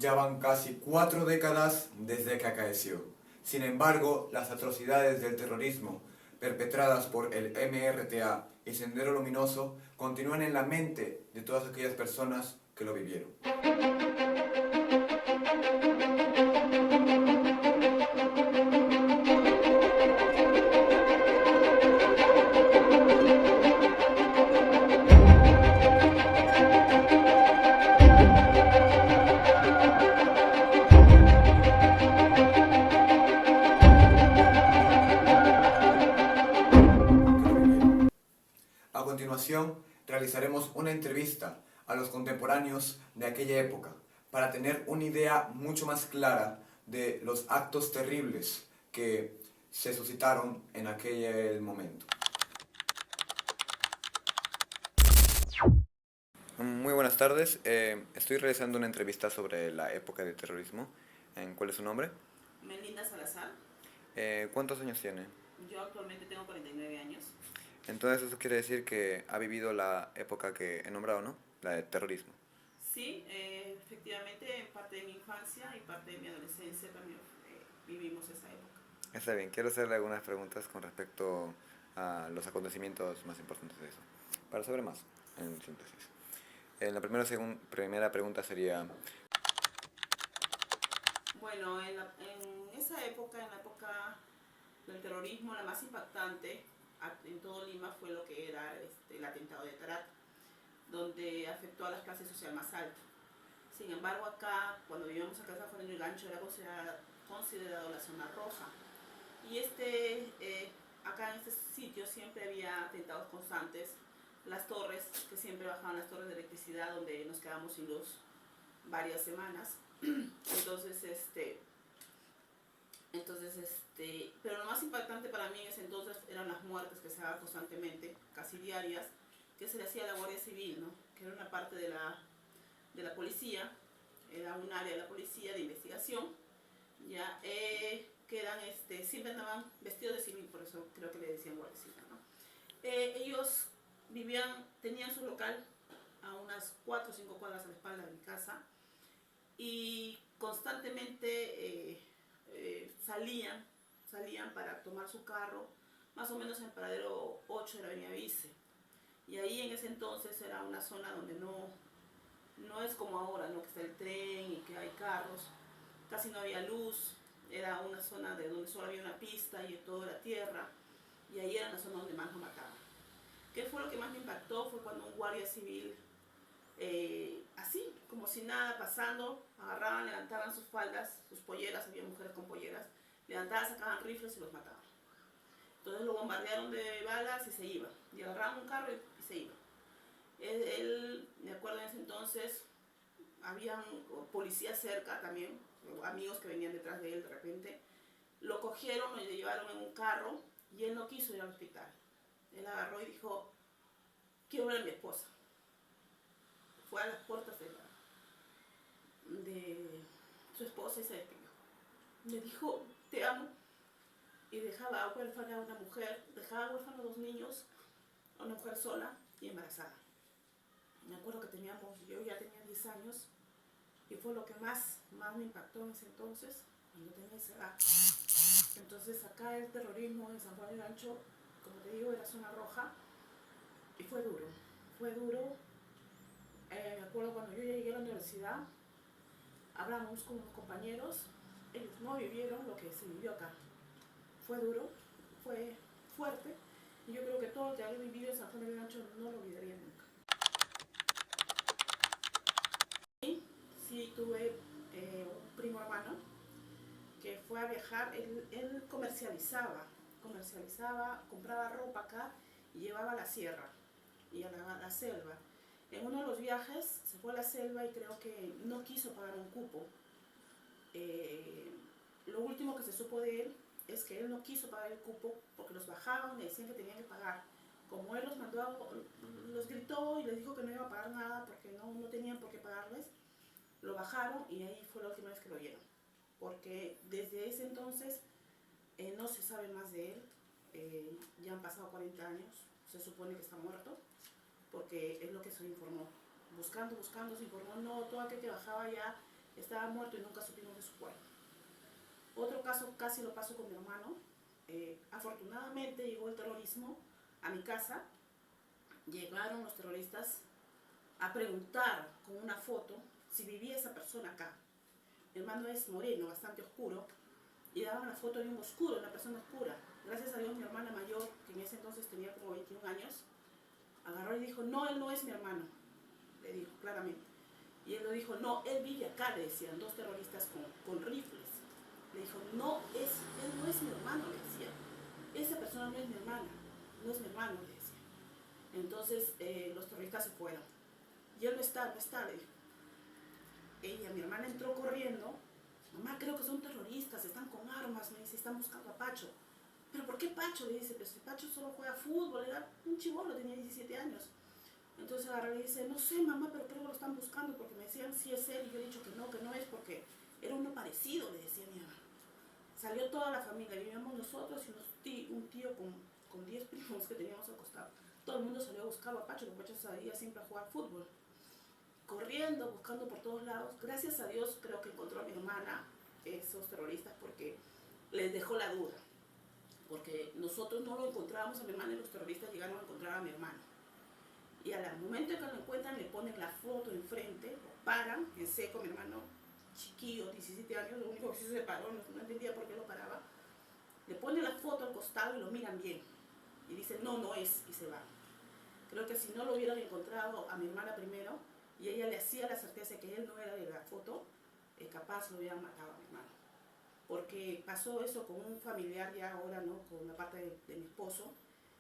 Ya van casi 4 décadas desde que acaeció. Sin embargo, las atrocidades del terrorismo perpetradas por el MRTA y Sendero Luminoso continúan en la mente de todas aquellas personas que lo vivieron. A continuación, realizaremos una entrevista a los contemporáneos de aquella época para tener una idea mucho más clara de los actos terribles que se suscitaron en aquel momento. Muy buenas tardes, estoy realizando una entrevista sobre la época del terrorismo. ¿Cuál es su nombre? Melinda Salazar. ¿Cuántos años tiene? Yo actualmente tengo 49 años. Entonces eso quiere decir que ha vivido la época que he nombrado, ¿no? La de terrorismo. Sí, efectivamente, en parte de mi infancia y parte de mi adolescencia también vivimos esa época. Está bien, quiero hacerle algunas preguntas con respecto a los acontecimientos más importantes de eso, para saber más, en síntesis. La primera pregunta sería, Bueno, en esa época, en la época del terrorismo, la más impactante en todo Lima fue lo que era el atentado de Tarata, donde afectó a las clases sociales más altas. Sin embargo, acá, cuando vivíamos acá en San Juan del Gancho, era considerado la zona roja. Y acá en este sitio siempre había atentados constantes. Las torres, que siempre bajaban las torres de electricidad, donde nos quedamos sin luz varias semanas. Pero lo más impactante para mí en ese entonces eran las muertes que se daban constantemente, casi diarias, que se le hacía a la Guardia Civil, ¿no? Que era una parte de la policía, era un área de la policía de investigación, ya, siempre andaban vestidos de civil, por eso creo que le decían Guardia Civil, ¿no? Ellos tenían su local a unas 4 o 5 cuadras a la espalda de mi casa y constantemente salían para tomar su carro, más o menos en el paradero 8 de la Avenida Vice. Y ahí en ese entonces era una zona donde no es como ahora, ¿no? Que está el tren y que hay carros, casi no había luz, era una zona donde solo había una pista y todo era tierra, y ahí era la zona donde más nos mataban. ¿Qué fue lo que más me impactó? Fue cuando un guardia civil, así, como si nada pasando, agarraban, levantaban sus faldas, sus polleras, había mujeres con polleras, levantaban, sacaban rifles y los mataban. Entonces lo bombardearon de balas y se iba, y agarraban un carro y se iba. Él, me acuerdo en ese entonces, había policías cerca también, amigos que venían detrás de él de repente, lo cogieron y lo llevaron en un carro y él no quiso ir al hospital. Él agarró y dijo, quiero ver a mi esposa. Fue a las puertas de su esposa y se despidió. Le dijo, te amo. Y dejaba huérfana a una mujer, dejaba huérfana a 2 niños, a una mujer sola y embarazada. Me acuerdo que yo ya tenía 10 años y fue lo que más me impactó en ese entonces, cuando tenía esa edad. Entonces acá el terrorismo en San Juan del Gancho, como te digo, era zona roja y fue duro. Me acuerdo cuando yo llegué a la universidad, hablamos con unos compañeros, ellos no vivieron lo que se vivió acá. Fue duro, fue fuerte, y yo creo que todo lo que había vivido en San Juan del Gancho no lo olvidaría nunca. Sí tuve un primo hermano que fue a viajar, él comercializaba, compraba ropa acá y llevaba a la sierra y a la selva. En uno de los viajes se fue a la selva y creo que no quiso pagar un cupo. Lo último que se supo de él es que él no quiso pagar el cupo porque los bajaban y decían que tenían que pagar. Como él los gritó y les dijo que no iba a pagar nada porque no tenían por qué pagarles, lo bajaron y ahí fue la última vez que lo vieron. Porque desde ese entonces no se sabe más de él. Ya han pasado 40 años, se supone que está muerto, porque es lo que se informó. Buscando, se informó, no, todo aquel que bajaba ya estaba muerto y nunca supimos de su cuerpo. Otro caso casi lo pasó con mi hermano. Afortunadamente llegó el terrorismo a mi casa. Llegaron los terroristas a preguntar con una foto si vivía esa persona acá. Mi hermano es moreno, bastante oscuro, y daban la foto de un oscuro, una persona oscura. Gracias a Dios mi hermana mayor, que en ese entonces tenía como 21 años, agarró y dijo, no, él no es mi hermano, le dijo claramente. Y él lo dijo, no, él vive acá, le decían, dos terroristas con rifles. Le dijo, no, él no es mi hermano, le decía. Esa persona no es mi hermana, no es mi hermano, le decía. Entonces los terroristas se fueron. Y él no está, le dijo. Mi hermana entró corriendo. Mamá, creo que son terroristas, están con armas, me dice, están buscando a Pacho. ¿Pero por qué Pacho? Le dice, pues si Pacho solo juega fútbol, era un chibolo, tenía 17 años. Entonces agarra y dice, no sé mamá, pero creo que lo están buscando porque me decían sí es él, y yo he dicho que no es porque era uno parecido, le decía mi mamá. Salió toda la familia, vivíamos nosotros y un tío con 10 primos que teníamos al costado. Todo el mundo salió a buscar a Pacho, porque Pacho salía siempre a jugar fútbol. Corriendo, buscando por todos lados. Gracias a Dios creo que encontró a mi hermana, esos terroristas, porque les dejó la duda. Porque nosotros no lo encontrábamos a mi hermana y los terroristas llegaron a encontrar a mi hermano. Y al momento en que lo encuentran le ponen la foto enfrente, lo paran en seco, mi hermano chiquillo, 17 años, lo único que se paró, no entendía por qué lo paraba. Le ponen la foto al costado y lo miran bien. Y dicen, no, no es, y se van. Creo que si no lo hubieran encontrado a mi hermana primero, y ella le hacía la certeza que él no era de la foto, capaz lo hubieran matado a mi hermano. Porque pasó eso con un familiar ya ahora, ¿no? Con la parte de mi esposo,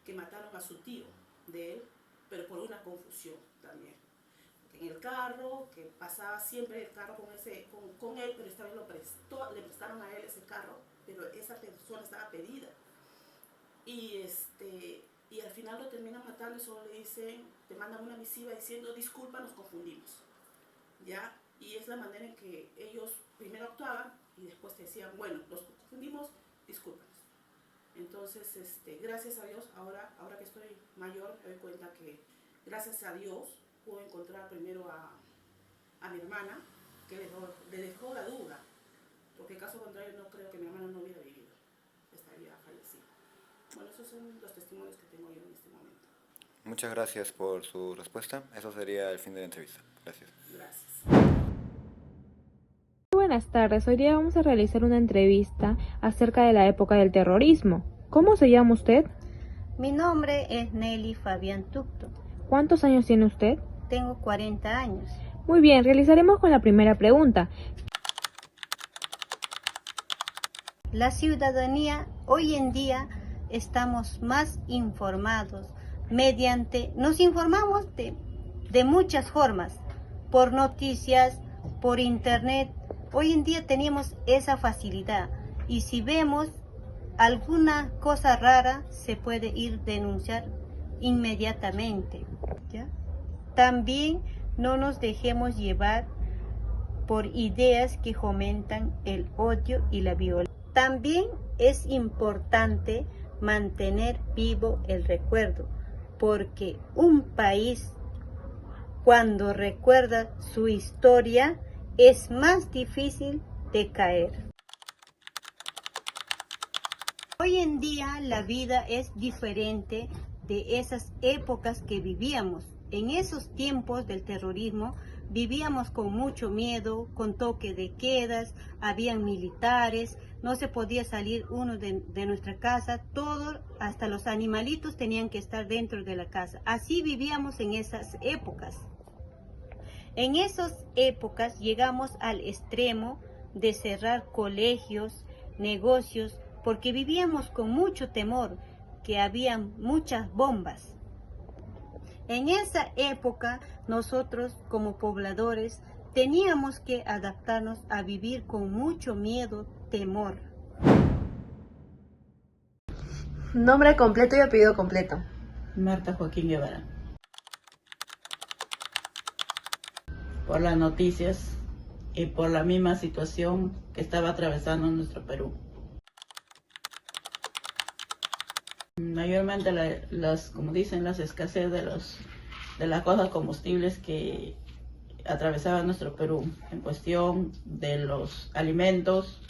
que mataron a su tío de él, pero por una confusión también. En el carro, que pasaba siempre el carro con él, pero esta vez le prestaron a él ese carro, pero esa persona estaba pedida. Y al final lo terminan matando y solo le dicen, te mandan una misiva diciendo, disculpa, nos confundimos. ¿Ya? Y es la manera en que ellos primero actuaban y después te decían, bueno, los confundimos, discúlpanos. Entonces, gracias a Dios, ahora que estoy mayor, me doy cuenta que gracias a Dios pude encontrar primero a mi hermana, que le dejó la duda, porque en caso contrario no creo que mi hermana no hubiera vivido, estaría fallecida. Bueno, esos son los testimonios que tengo yo en este momento. Muchas gracias por su respuesta. Eso sería el fin de la entrevista. Gracias. Gracias. Buenas tardes, hoy día vamos a realizar una entrevista acerca de la época del terrorismo. ¿Cómo se llama usted? Mi nombre es Nelly Fabián Tucto. ¿Cuántos años tiene usted? Tengo 40 años. Muy bien, realizaremos con la primera pregunta. La ciudadanía hoy en día estamos más informados nos informamos de muchas formas, por noticias, por internet. Hoy en día tenemos esa facilidad y si vemos alguna cosa rara se puede ir denunciar inmediatamente, ¿ya? También no nos dejemos llevar por ideas que fomentan el odio y la violencia. También es importante mantener vivo el recuerdo, porque un país cuando recuerda su historia es más difícil de caer. Hoy en día la vida es diferente de esas épocas que vivíamos. En esos tiempos del terrorismo vivíamos con mucho miedo, con toque de quedas, habían militares, no se podía salir uno de nuestra casa, todo, hasta los animalitos tenían que estar dentro de la casa. Así vivíamos en esas épocas. En esas épocas llegamos al extremo de cerrar colegios, negocios, porque vivíamos con mucho temor, que habían muchas bombas. En esa época, nosotros como pobladores teníamos que adaptarnos a vivir con mucho miedo, temor. Nombre completo y apellido completo. Marta Joaquín Guevara. Por las noticias y por la misma situación que estaba atravesando nuestro Perú. Mayormente como dicen, las escasez de las cosas combustibles que atravesaba nuestro Perú en cuestión de los alimentos,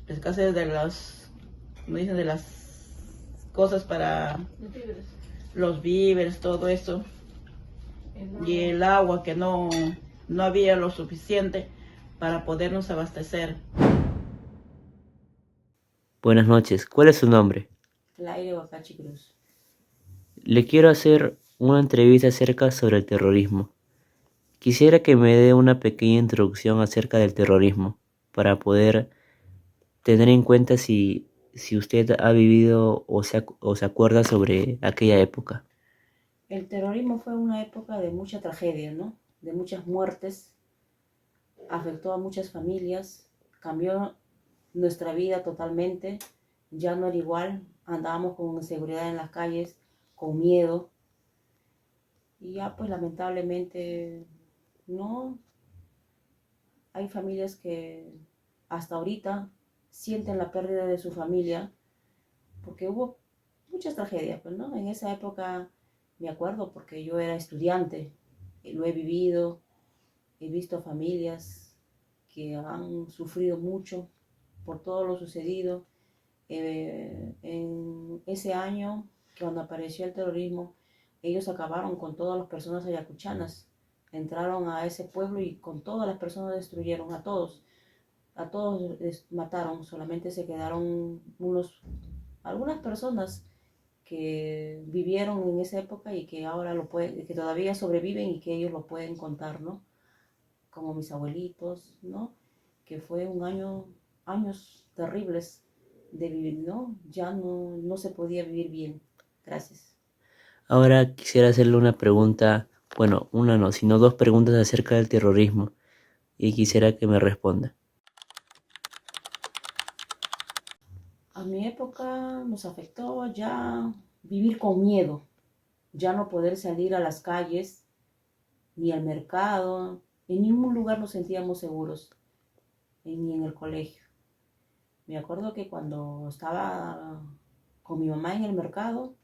la escasez de las, como dicen, de las cosas para los víveres, todo eso, y el agua que no había lo suficiente para podernos abastecer. Buenas noches, ¿cuál es su nombre? Laire Bacachi Cruz. Le quiero hacer una entrevista acerca sobre el terrorismo. Quisiera que me dé una pequeña introducción acerca del terrorismo para poder tener en cuenta si usted ha vivido o se acuerda sobre aquella época. El terrorismo fue una época de mucha tragedia, ¿no? De muchas muertes, afectó a muchas familias, cambió nuestra vida totalmente, ya no era igual, andábamos con inseguridad en las calles, con miedo, y ya pues lamentablemente no, hay familias que hasta ahorita sienten la pérdida de su familia, porque hubo muchas tragedias, pues, ¿no? En esa época me acuerdo porque yo era estudiante, lo he vivido, he visto familias que han sufrido mucho por todo lo sucedido. En ese año, cuando apareció el terrorismo, ellos acabaron con todas las personas ayacuchanas, entraron a ese pueblo y con todas las personas destruyeron a todos les mataron, solamente se quedaron algunas personas que vivieron en esa época y que ahora que todavía sobreviven y que ellos lo pueden contar, ¿no? Como mis abuelitos, ¿no? Que fue años terribles de vivir, ¿no? Ya no se podía vivir bien. Gracias. Ahora quisiera hacerle una pregunta, bueno, una no, sino dos preguntas acerca del terrorismo y quisiera que me responda. A mi época nos afectó ya vivir con miedo, ya no poder salir a las calles, ni al mercado, en ningún lugar nos sentíamos seguros, ni en el colegio. Me acuerdo que cuando estaba con mi mamá en el mercado,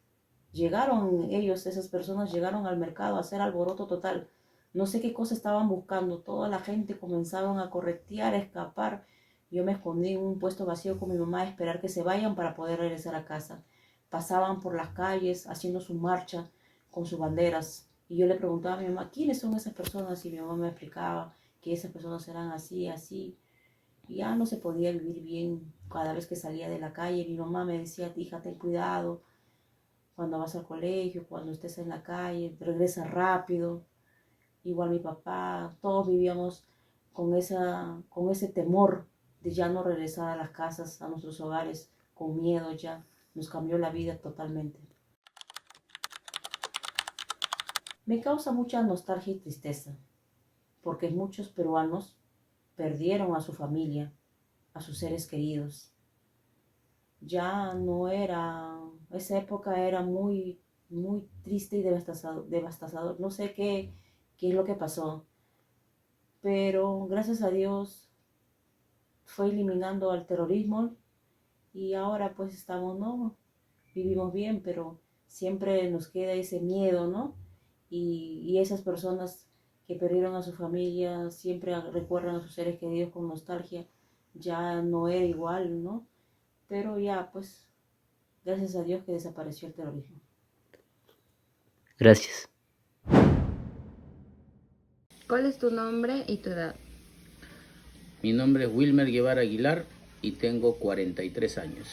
esas personas llegaron al mercado a hacer alboroto total. No sé qué cosa estaban buscando, toda la gente comenzaban a corretear, a escapar. Yo me escondí en un puesto vacío con mi mamá a esperar que se vayan para poder regresar a casa. Pasaban por las calles haciendo su marcha con sus banderas. Y yo le preguntaba a mi mamá, ¿quiénes son esas personas? Y mi mamá me explicaba que esas personas eran así, así. Y ya no se podía vivir bien. Cada vez que salía de la calle, mi mamá me decía, hija, ten cuidado. Cuando vas al colegio, cuando estés en la calle, regresa rápido. Igual mi papá, todos vivíamos con ese temor de ya no regresar a las casas, a nuestros hogares, con miedo ya. Nos cambió la vida totalmente. Me causa mucha nostalgia y tristeza, porque muchos peruanos perdieron a su familia, a sus seres queridos. Ya no era, esa época era muy, muy triste y devastador. No sé qué es lo que pasó, pero gracias a Dios fue eliminando al terrorismo y ahora pues vivimos bien, pero siempre nos queda ese miedo, ¿no? Y esas personas que perdieron a su familia siempre recuerdan a sus seres queridos con nostalgia. Ya no era igual, ¿no? Pero ya pues, gracias a Dios que desapareció el terrorismo. Gracias. ¿Cuál es tu nombre y tu edad? Mi nombre es Wilmer Guevara Aguilar y tengo 43 años.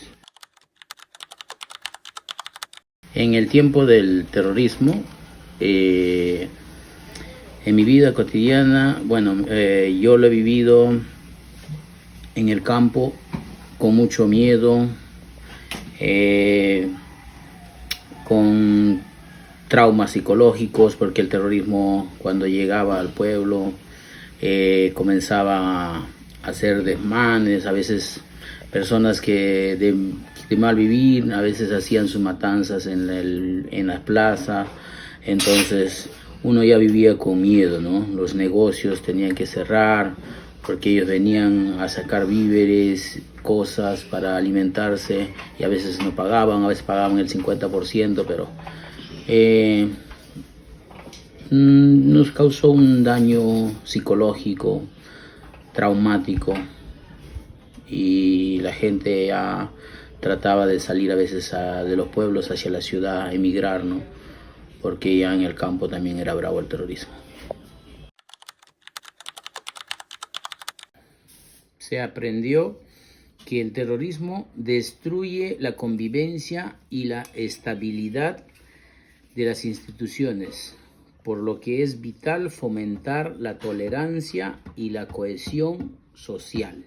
En el tiempo del terrorismo, en mi vida cotidiana, yo lo he vivido en el campo con mucho miedo, con traumas psicológicos, porque el terrorismo cuando llegaba al pueblo comenzaba a hacer desmanes, a veces personas que de mal vivir, a veces hacían sus matanzas en la plaza, entonces uno ya vivía con miedo, ¿no? Los negocios tenían que cerrar porque ellos venían a sacar víveres, cosas para alimentarse y a veces no pagaban, a veces pagaban el 50%, pero nos causó un daño psicológico, traumático, y la gente ya trataba de salir a veces de los pueblos hacia la ciudad, a emigrar, ¿no? Porque ya en el campo también era bravo el terrorismo. Se aprendió que el terrorismo destruye la convivencia y la estabilidad de las instituciones, por lo que es vital fomentar la tolerancia y la cohesión social.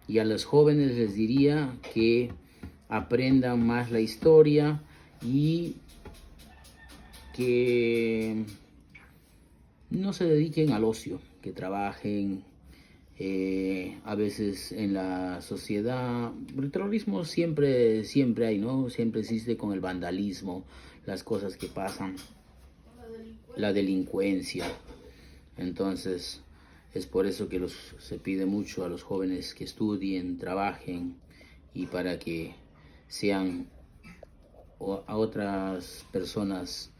Y a los jóvenes les diría que aprendan más la historia y que no se dediquen al ocio, que trabajen. A veces en la sociedad el terrorismo siempre hay, ¿no? Siempre existe con el vandalismo, las cosas que pasan, la delincuencia. Entonces es por eso que se pide mucho a los jóvenes que estudien, trabajen, y para que sean a otras personas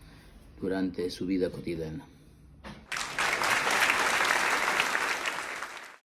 durante su vida cotidiana.